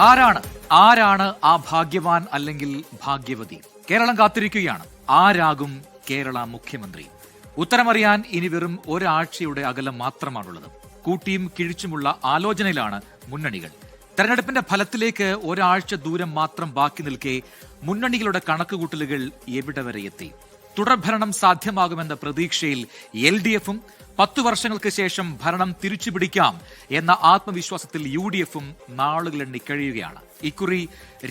ആരാണ് ആരാണ് ആ ഭാഗ്യവാൻ അല്ലെങ്കിൽ ഭാഗ്യവതി? കേരളം കാത്തിരിക്കുകയാണ്. ആരാകും കേരള മുഖ്യമന്ത്രി? ഉത്തരമറിയാൻ ഇനി വെറും ഒരാഴ്ചയുടെ അകലം മാത്രമാണുള്ളത്. കൂട്ടിയും കിഴിച്ചുമുള്ള ആലോചനയിലാണ് മുന്നണികൾ. തെരഞ്ഞെടുപ്പിന്റെ ഫലത്തിലേക്ക് ഒരാഴ്ച ദൂരം മാത്രം ബാക്കി നിൽക്കെ മുന്നണികളുടെ കണക്കുകൂട്ടലുകൾ എവിടെ വരെ എത്തി? തുടർഭരണം സാധ്യമാകുമെന്ന പ്രതീക്ഷയിൽ LDFും 10 വർഷങ്ങൾക്ക് ശേഷം ഭരണം തിരിച്ചുപിടിക്കാം എന്ന ആത്മവിശ്വാസത്തിൽ UDFും നാളുകളെണ്ണി കഴിയുകയാണ്. ഇക്കുറി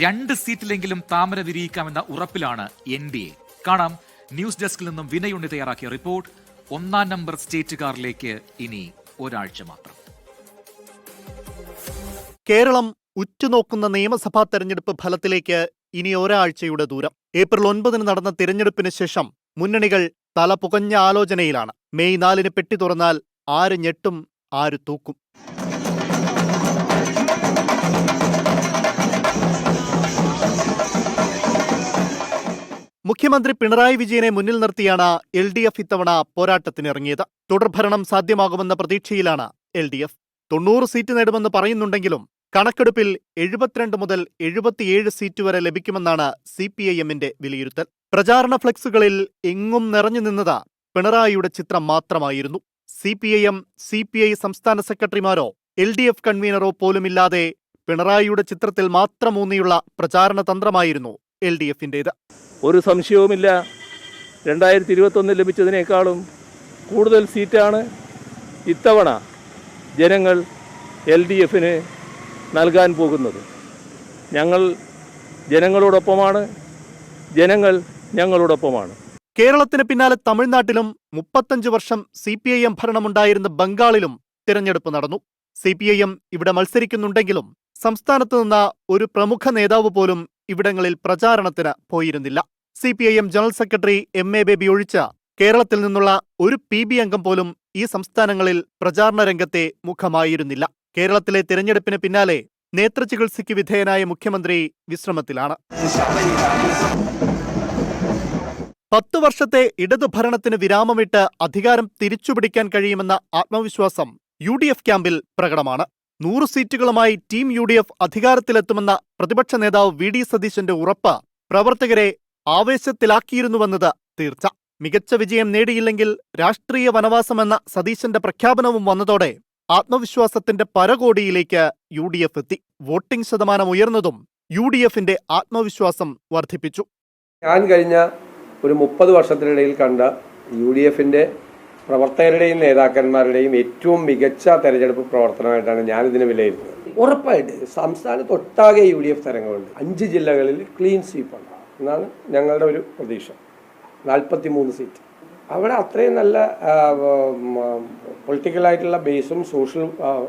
2 സീറ്റിലെങ്കിലും താമര വിരിയിക്കാമെന്ന ഉറപ്പിലാണ് NDA. കാണാം ന്യൂസ് ഡെസ്കിൽ നിന്നും വിനയുണ്ണി തയ്യാറാക്കിയ റിപ്പോർട്ട്. 1-ാം നമ്പർ സ്റ്റേറ്റുകാരിലേക്ക് ഇനി ഒരാഴ്ച മാത്രം. കേരളം ഉറ്റുനോക്കുന്ന നിയമസഭാ തെരഞ്ഞെടുപ്പ് ഫലത്തിലേക്ക് ഇനി ഒരാഴ്ചയുടെ ദൂരം. ഏപ്രിൽ 9 നടന്ന തിരഞ്ഞെടുപ്പിന് ശേഷം മുന്നണികൾ തല പുകഞ്ഞ ആലോചനയിലാണ്. മെയ് 4 പെട്ടി തുറന്നാൽ ആര് ഞെട്ടും, ആര് തൂക്കും? മുഖ്യമന്ത്രി പിണറായി വിജയനെ മുന്നിൽ നിർത്തിയാണ് LDF ഇത്തവണ പോരാട്ടത്തിനിറങ്ങിയത്. തുടർഭരണം സാധ്യമാകുമെന്ന പ്രതീക്ഷയിലാണ് LDF. 90 സീറ്റ് നേടുമെന്ന് പറയുന്നുണ്ടെങ്കിലും കണക്കെടുപ്പിൽ 72 മുതൽ 77 സീറ്റ് വരെ ലഭിക്കുമെന്നാണ് CPIMന്റെ വിലയിരുത്തൽ. പ്രചാരണ ഫ്ലെക്സുകളിൽ എങ്ങും നിറഞ്ഞു നിന്നത് പിണറായിയുടെ ചിത്രം മാത്രമായിരുന്നു. CPIM, CPI സംസ്ഥാന സെക്രട്ടറിമാരോ LDF കൺവീനറോ പോലുമില്ലാതെ പിണറായിയുടെ ചിത്രത്തിൽ മാത്രമൂന്നിയുള്ള പ്രചാരണ തന്ത്രമായിരുന്നു LDFന്റേത്. ഒരു സംശയവുമില്ല, 2021 ലഭിച്ചതിനേക്കാളും കൂടുതൽ സീറ്റാണ് ഇത്തവണ ജനങ്ങൾ LDFന് നൽകാൻ പോകുന്നത്. ഞങ്ങൾ ജനങ്ങളോടൊപ്പമാണ്, ജനങ്ങൾ ഞങ്ങളോടൊപ്പമാണ്. കേരളത്തിന് പിന്നാലെ തമിഴ്നാട്ടിലും 35 വർഷം CPIM ഭരണമുണ്ടായിരുന്ന ബംഗാളിലും തിരഞ്ഞെടുപ്പ് നടന്നു. CPIM ഇവിടെ മത്സരിക്കുന്നുണ്ടെങ്കിലും സംസ്ഥാനത്ത് നിന്ന് ഒരു പ്രമുഖ നേതാവ് പോലും ഇവിടങ്ങളിൽ പ്രചാരണത്തിന് പോയിരുന്നില്ല. CPIM general secretary MA baby ഒഴിച്ച കേരളത്തിൽ നിന്നുള്ള ഒരു PB അംഗം പോലും ഈ സംസ്ഥാനങ്ങളിൽ പ്രചാരണ രംഗത്തെ മുഖമായിരുന്നില്ല. കേരളത്തിലെ തിരഞ്ഞെടുപ്പിന് പിന്നാലെ നേത്രചികിത്സയ്ക്ക് വിധേയനായ മുഖ്യമന്ത്രി വിശ്രമത്തിലാണ്. 10 വർഷത്തെ ഇടതുഭരണത്തിന് വിരാമമിട്ട് അധികാരം തിരിച്ചുപിടിക്കാൻ കഴിയുമെന്ന ആത്മവിശ്വാസം UDF ക്യാമ്പിൽ പ്രകടമാണ്. 100 സീറ്റുകളുമായി ടീം UDF അധികാരത്തിലെത്തുമെന്ന പ്രതിപക്ഷ നേതാവ് VD സതീശന്റെ ഉറപ്പ് പ്രവർത്തകരെ ആവേശത്തിലാക്കിയിരുന്നുവെന്നത് തീർച്ച. മികച്ച വിജയം നേടിയില്ലെങ്കിൽ രാഷ്ട്രീയ വനവാസമെന്ന സതീശന്റെ പ്രഖ്യാപനവും വന്നതോടെ ആത്മവിശ്വാസത്തിന്റെ പരകോടിയിലേക്ക് UDF എത്തി. വോട്ടിംഗ് ശതമാനം ഉയർന്നതും UDFന്റെ ആത്മവിശ്വാസം വർദ്ധിപ്പിച്ചു. ഞാൻ കഴിഞ്ഞ ഒരു 30 വർഷത്തിനിടയിൽ കണ്ട UDFന്റെ പ്രവർത്തകരുടെയും നേതാക്കന്മാരുടെയും ഏറ്റവും മികച്ച തെരഞ്ഞെടുപ്പ് പ്രവർത്തനമായിട്ടാണ് ഞാനിതിനെ വിലയിരുത്തുന്നത്. ഉറപ്പായിട്ട് സംസ്ഥാനത്തൊട്ടാകെ UDF തരംഗമുണ്ട്. 5 ജില്ലകളിൽ ക്ലീൻ സ്വീപ്പാണ് എന്നാണ് ഞങ്ങളുടെ ഒരു പ്രതീക്ഷ. 43 സീറ്റ്. അവിടെ അത്രയും നല്ല പൊളിറ്റിക്കലായിട്ടുള്ള ബേസും സോഷ്യൽ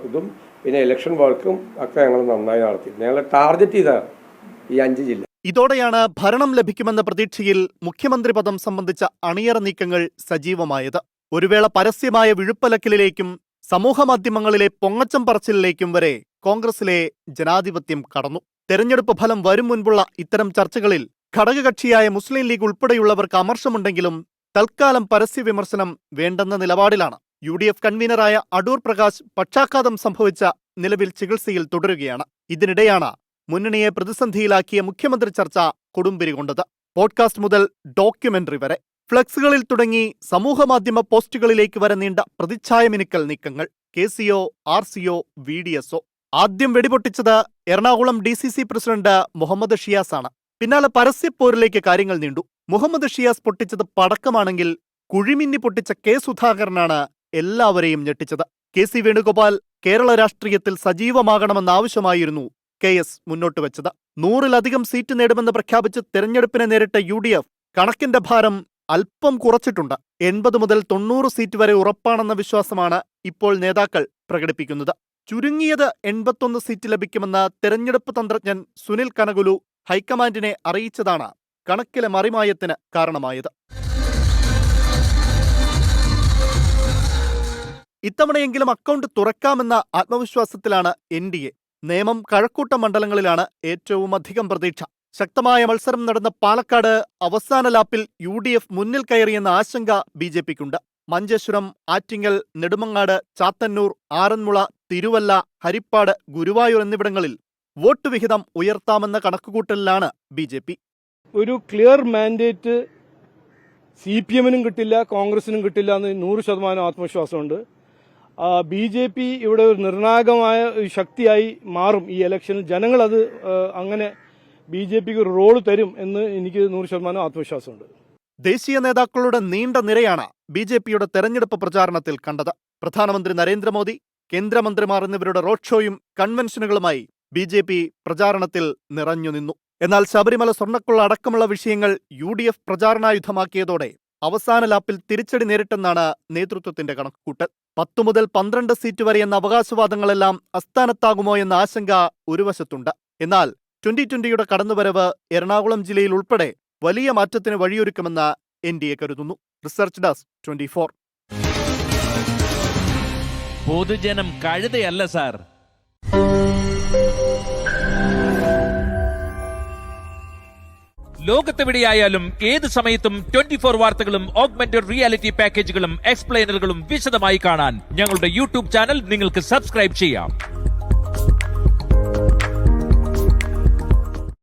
ഇതും പിന്നെ ഇലക്ഷൻ വർക്കും ഒക്കെ ഞങ്ങൾ നന്നായി നടത്തി. ഞങ്ങൾ ടാർഗറ്റ് ചെയ്താണ് ഈ 5 ജില്ല. ഇതോടെയാണ് ഭരണം ലഭിക്കുമെന്ന പ്രതീക്ഷയിൽ മുഖ്യമന്ത്രി പദം സംബന്ധിച്ച അണിയറ നീക്കങ്ങൾ സജീവമായത്. ഒരു വേള പരസ്യമായ വിഴുപ്പലക്കലിലേക്കും സമൂഹമാധ്യമങ്ങളിലെ പൊങ്ങച്ചം പറച്ചിലിലേക്കും വരെ കോൺഗ്രസിലെ ജനാധിപത്യം കടന്നു. തെരഞ്ഞെടുപ്പ് ഫലം വരും മുൻപുള്ള ഇത്തരം ചർച്ചകളിൽ ഘടകകക്ഷിയായ മുസ്ലിം ലീഗ് ഉൾപ്പെടെയുള്ളവർക്ക് അമർഷമുണ്ടെങ്കിലും തൽക്കാലം പരസ്യ വിമർശനം വേണ്ടെന്ന നിലപാടിലാണ്. UDF കൺവീനറായ അടൂർ പ്രകാശ് പക്ഷാഘാതം സംഭവിച്ച നിലവിൽ ചികിത്സയിൽ തുടരുകയാണ്. ഇതിനിടെയാണ് മുന്നണിയെ പ്രതിസന്ധിയിലാക്കിയ മുഖ്യമന്ത്രി ചർച്ച കൊടുമ്പിരി കൊണ്ടത്. പോഡ്കാസ്റ്റ് മുതൽ ഡോക്യുമെന്ററി വരെ, ഫ്ലെക്സുകളിൽ തുടങ്ങി സമൂഹമാധ്യമ പോസ്റ്റുകളിലേക്ക് വരെ നീണ്ട പ്രതിച്ഛായമിനുക്കൽ നീക്കങ്ങൾ. KCO, RCO, VDSO. ആദ്യം വെടിപൊട്ടിച്ചത് എറണാകുളം DCC പ്രസിഡന്റ് മുഹമ്മദ് ഷിയാസാണ്. പിന്നാലെ പരസ്യപ്പോരിലേക്ക് കാര്യങ്ങൾ നീണ്ടു. മുഹമ്മദ് ഷിയാസ് പൊട്ടിച്ചത് പടക്കമാണെങ്കിൽ കുഴിമിന്നി പൊട്ടിച്ച K സുധാകരനാണ് എല്ലാവരെയും ഞെട്ടിച്ചത്. KC വേണുഗോപാൽ കേരള രാഷ്ട്രീയത്തിൽ സജീവമാകണമെന്നാവശ്യമായിരുന്നു KS മുന്നോട്ട് വെച്ചത്. 100-ലധികം സീറ്റ് നേടുമെന്ന് പ്രഖ്യാപിച്ച് തെരഞ്ഞെടുപ്പിനെ നേരിട്ട UDF കണക്കിന്റെ ഭാരം അല്പം കുറച്ചിട്ടുണ്ട്. 80 മുതൽ 90 സീറ്റ് വരെ ഉറപ്പാണെന്ന വിശ്വാസമാണ് ഇപ്പോൾ നേതാക്കൾ പ്രകടിപ്പിക്കുന്നത്. ചുരുങ്ങിയത് 81 സീറ്റ് ലഭിക്കുമെന്ന് തെരഞ്ഞെടുപ്പ് തന്ത്രജ്ഞൻ സുനിൽ കനകുലു ഹൈക്കമാൻഡിനെ അറിയിച്ചതാണ് കണക്കിലെ മറിമായത്തിന് കാരണമായത്. ഇത്തവണയെങ്കിലും അക്കൗണ്ട് തുറക്കാമെന്ന ആത്മവിശ്വാസത്തിലാണ് NDA. നേമം, കഴക്കൂട്ടം മണ്ഡലങ്ങളിലാണ് ഏറ്റവും അധികം പ്രതീക്ഷ. ശക്തമായ മത്സരം നടന്ന പാലക്കാട് അവസാന ലാപ്പിൽ UDF മുന്നിൽ കയറിയെന്ന ആശങ്ക BJPക്കുണ്ട്. മഞ്ചേശ്വരം, ആറ്റിങ്ങൽ, നെടുമങ്ങാട്, ചാത്തന്നൂർ, ആറന്മുള, തിരുവല്ല, ഹരിപ്പാട്, ഗുരുവായൂർ എന്നിവിടങ്ങളിൽ വോട്ട് വിഹിതം ഉയർത്താമെന്ന കണക്കുകൂട്ടലിലാണ് BJP. ഒരു ക്ലിയർ മാൻഡേറ്റ് CPM-നും കിട്ടില്ല, കോൺഗ്രസിനും കിട്ടില്ല എന്ന് 100% ആത്മവിശ്വാസമുണ്ട്. BJP ഇവിടെ ഒരു നിർണായകമായ ഒരു ശക്തിയായി മാറും ഈ ഇലക്ഷനിൽ. ജനങ്ങൾ അത് അങ്ങനെ BJPക്ക് ഒരു റോൾ തരും എന്ന് എനിക്ക് 100% ആത്മവിശ്വാസമുണ്ട്. ദേശീയ നേതാക്കളുടെ നീണ്ട നിരയാണ് BJPയുടെ തെരഞ്ഞെടുപ്പ് പ്രചാരണത്തിൽ കണ്ടത്. പ്രധാനമന്ത്രി നരേന്ദ്രമോദി, കേന്ദ്രമന്ത്രിമാർ എന്നിവരുടെ റോഡ് ഷോയും കൺവെൻഷനുകളുമായി BJP പ്രചാരണത്തിൽ നിറഞ്ഞു നിന്നു. എന്നാൽ ശബരിമല സ്വർണ്ണക്കൊള്ള അടക്കമുള്ള വിഷയങ്ങൾ UDF പ്രചാരണായുധമാക്കിയതോടെ അവസാന ലാപ്പിൽ തിരിച്ചടി നേരിട്ടെന്നാണ് നേതൃത്വത്തിന്റെ കണക്കുകൂട്ടൽ. 10 മുതൽ 12 സീറ്റ് വരെ എന്ന അവകാശവാദങ്ങളെല്ലാം അസ്ഥാനത്താകുമോ എന്ന ആശങ്ക ഒരു വശത്തുണ്ട്. എന്നാൽ 2020യുടെ കടന്നുവരവ് എറണാകുളം ജില്ലയിൽ ഉൾപ്പെടെ വലിയ മാറ്റത്തിന് വഴിയൊരുക്കുമെന്ന് NDA കരുതുന്നു. Research desk 24. പൊതുജനം കഴുതയല്ല സാർ. ലോകത്തെവിടെയായാലും ഏത് സമയത്തും 24 വാർത്തകളും ഓഗ്മെന്റഡ് റിയാലിറ്റി പാക്കേജുകളും എക്സ്പ്ലെയിനറുകളും വിശദമായി കാണാൻ ഞങ്ങളുടെ യൂട്യൂബ് ചാനൽ നിങ്ങൾക്ക് സബ്സ്ക്രൈബ് ചെയ്യാം.